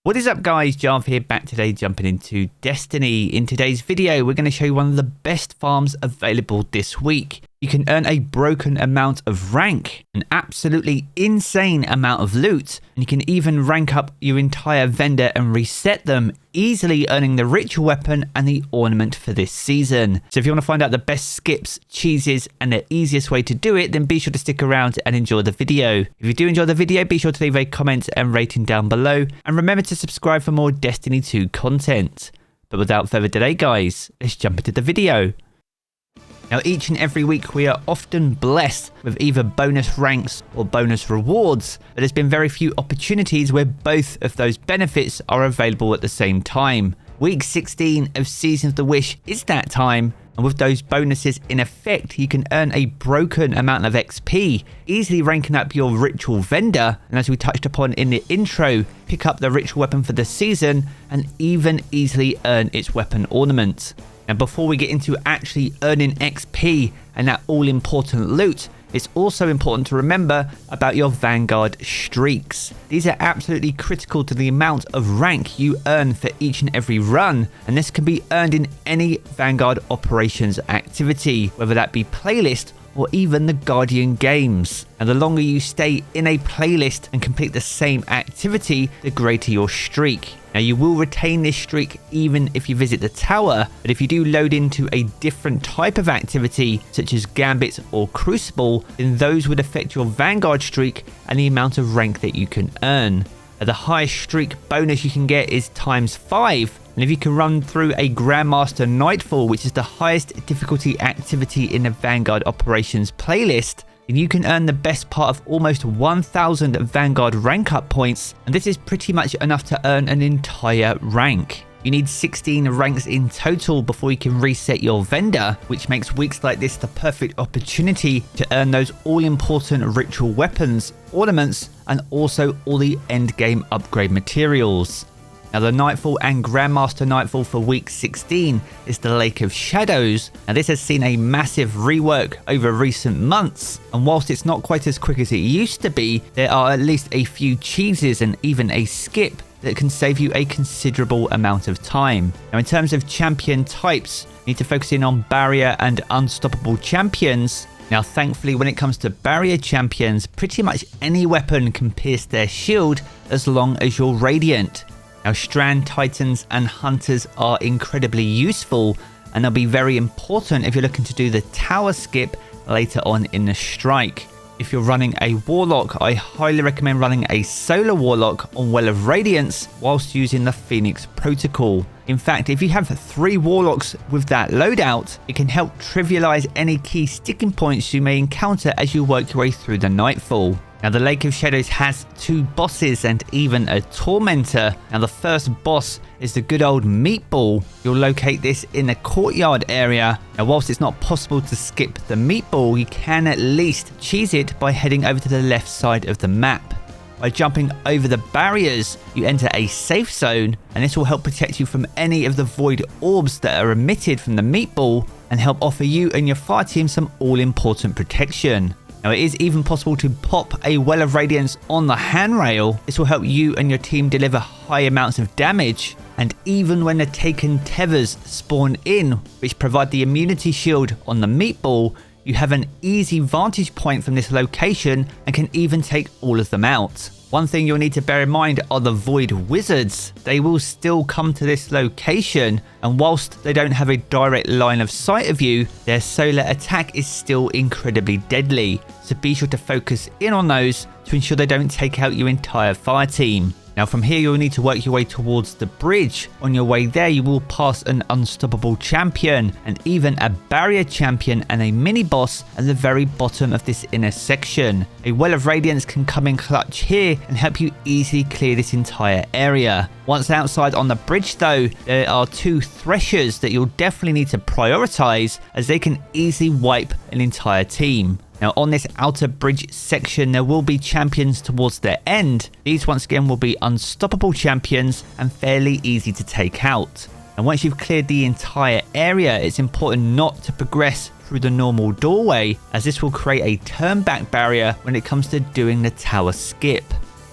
What is up guys, Jarv here, back today jumping into Destiny. In today's video we're going to show you one of the best farms available this week. You can earn a broken amount of rank, an absolutely insane amount of loot, and you can even rank up your entire vendor and reset them, easily earning the ritual weapon and the ornament for this season. So if you want to find out the best skips, cheeses, and the easiest way to do it, then be sure to stick around and enjoy the video. If you do enjoy the video, be sure to leave a comment and rating down below, and remember to subscribe for more Destiny 2 content. But without further delay guys, let's jump into the video. Now each and every week we are often blessed with either bonus ranks or bonus rewards, but there's been very few opportunities where both of those benefits are available at the same time. Week 16 of Season of the Wish is that time, and with those bonuses in effect you can earn a broken amount of XP, easily ranking up your ritual vendor, and as we touched upon in the intro, pick up the ritual weapon for the season and even easily earn its weapon ornament. Now before we get into actually earning XP and that all-important loot, it's also important to remember about your Vanguard streaks. These are absolutely critical to the amount of rank you earn for each and every run, and this can be earned in any Vanguard operations activity, whether that be playlist or even the Guardian games. And the longer you stay in a playlist and complete the same activity, the greater your streak. Now you will retain this streak even if you visit the tower, but if you do load into a different type of activity such as Gambit or Crucible, then those would affect your Vanguard streak and the amount of rank that you can earn. The highest streak bonus you can get is ×5, and if you can run through a Grandmaster Nightfall, which is the highest difficulty activity in the Vanguard operations playlist, then you can earn the best part of almost 1000 Vanguard rank up points, and this is pretty much enough to earn an entire rank. You need 16 ranks in total before you can reset your vendor, which makes weeks like this the perfect opportunity to earn those all-important ritual weapons, ornaments, and also all the endgame upgrade materials. Now the Nightfall and Grandmaster Nightfall for week 16 is the Lake of Shadows, and this has seen a massive rework over recent months, and whilst it's not quite as quick as it used to be, there are at least a few cheeses and even a skip that can save you a considerable amount of time. Now in terms of champion types, you need to focus in on barrier and unstoppable champions. Now thankfully when it comes to barrier champions, pretty much any weapon can pierce their shield as long as you're radiant. Now Strand Titans and Hunters are incredibly useful, and they'll be very important if you're looking to do the tower skip later on in the strike. If you're running a Warlock, I highly recommend running a Solar Warlock on Well of Radiance whilst using the Phoenix Protocol. In fact, if you have 3 Warlocks with that loadout, it can help trivialize any key sticking points you may encounter as you work your way through the Nightfall. Now the Lake of Shadows has 2 bosses and even a Tormentor. Now the first boss is the good old Meatball. You'll locate this in the courtyard area. Now whilst it's not possible to skip the Meatball, you can at least cheese it by heading over to the left side of the map. By jumping over the barriers, you enter a safe zone, and this will help protect you from any of the void orbs that are emitted from the Meatball and help offer you and your fire team some all-important protection. Now it is even possible to pop a Well of Radiance on the handrail. This will help you and your team deliver high amounts of damage, and even when the Taken Tethers spawn in, which provide the immunity shield on the Meatball, you have an easy vantage point from this location and can even take all of them out. One thing you'll need to bear in mind are the Void Wizards. They will still come to this location, and whilst they don't have a direct line of sight of you, their solar attack is still incredibly deadly. So be sure to focus in on those to ensure they don't take out your entire fire team. Now from here you'll need to work your way towards the bridge. On your way there you will pass an unstoppable champion and even a barrier champion and a mini boss at the very bottom of this inner section. A Well of Radiance can come in clutch here and help you easily clear this entire area. Once outside on the bridge though, there are 2 Threshers that you'll definitely need to prioritize, as they can easily wipe an entire team. Now on this outer bridge section there will be champions towards their end. These once again will be unstoppable champions and fairly easy to take out. And once you've cleared the entire area, it's important not to progress through the normal doorway, as this will create a turn back barrier when it comes to doing the tower skip.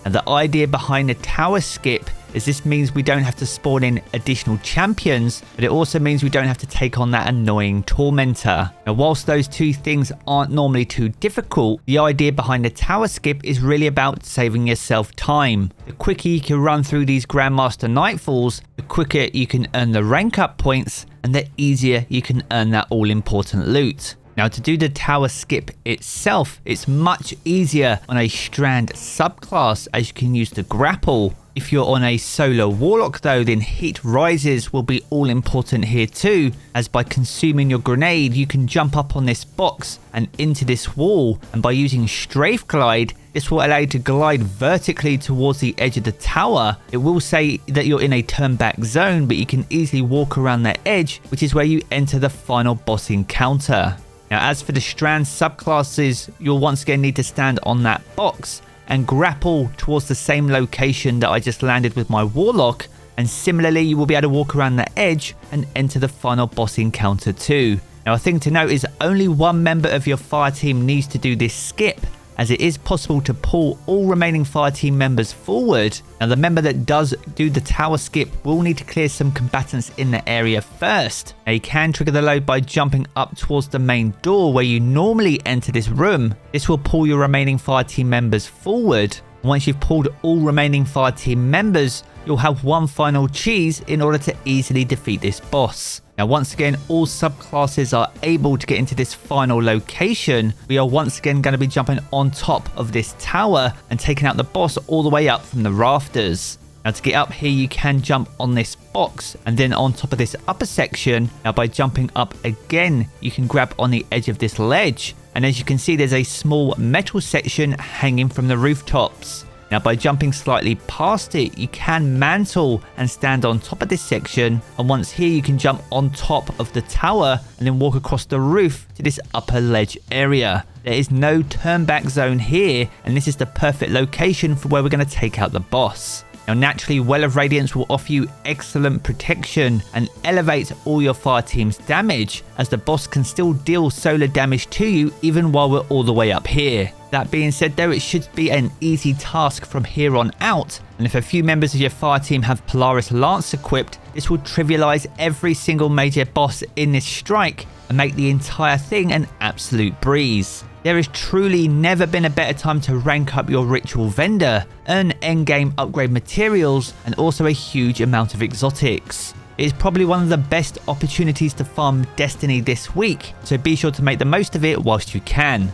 And the idea behind the tower skip as this means we don't have to spawn in additional champions, but it also means we don't have to take on that annoying tormentor. Now, whilst those two things aren't normally too difficult, the idea behind the tower skip is really about saving yourself time. The quicker you can run through these Grandmaster Nightfalls, the quicker you can earn the rank up points, and the easier you can earn that all important loot. Now, to do the tower skip itself, it's much easier on a Strand subclass, as you can use the grapple. If you're on a solo warlock though, then heat rises will be all important here too, as by consuming your grenade you can jump up on this box and into this wall, and by using strafe glide, this will allow you to glide vertically towards the edge of the tower. It will say that you're in a turn back zone, but you can easily walk around that edge, which is where you enter the final boss encounter. Now, as for the Strand subclasses, you'll once again need to stand on that box and grapple towards the same location that I just landed with my Warlock, and similarly you will be able to walk around the edge and enter the final boss encounter too. Now, a thing to note is only one member of your fire team needs to do this skip, as it is possible to pull all remaining fire team members forward. Now, the member that does do the tower skip will need to clear some combatants in the area first. Now, you can trigger the load by jumping up towards the main door where you normally enter this room. This will pull your remaining fire team members forward. Once you've pulled all remaining fire team members, you'll have one final cheese in order to easily defeat this boss. Now, once again, all subclasses are able to get into this final location. We are once again going to be jumping on top of this tower and taking out the boss all the way up from the rafters. Now, to get up here, you can jump on this box and then on top of this upper section. Now, by jumping up again, you can grab on the edge of this ledge. And as you can see, there's a small metal section hanging from the rooftops. Now, by jumping slightly past it, you can mantle and stand on top of this section, and once here you can jump on top of the tower and then walk across the roof to this upper ledge area. There is no turn back zone here, and this is the perfect location for where we're going to take out the boss. Now, naturally, Well of Radiance will offer you excellent protection and elevate all your fire team's damage, as the boss can still deal solar damage to you even while we're all the way up here. That being said though, it should be an easy task from here on out, and if a few members of your fire team have Polaris Lance equipped, this will trivialize every single major boss in this strike and make the entire thing an absolute breeze. There has truly never been a better time to rank up your ritual vendor, earn endgame upgrade materials, and also a huge amount of exotics. It is probably one of the best opportunities to farm Destiny this week, so be sure to make the most of it whilst you can.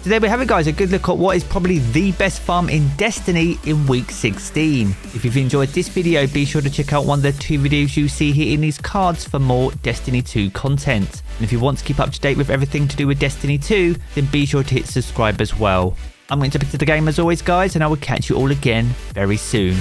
So there we have it guys, a good look at what is probably the best farm in Destiny in week 16. If you've enjoyed this video, be sure to check out one of the two videos you see here in these cards for more Destiny 2 content. And if you want to keep up to date with everything to do with Destiny 2, then be sure to hit subscribe as well. I'm going to pick to the game as always guys, and I will catch you all again very soon.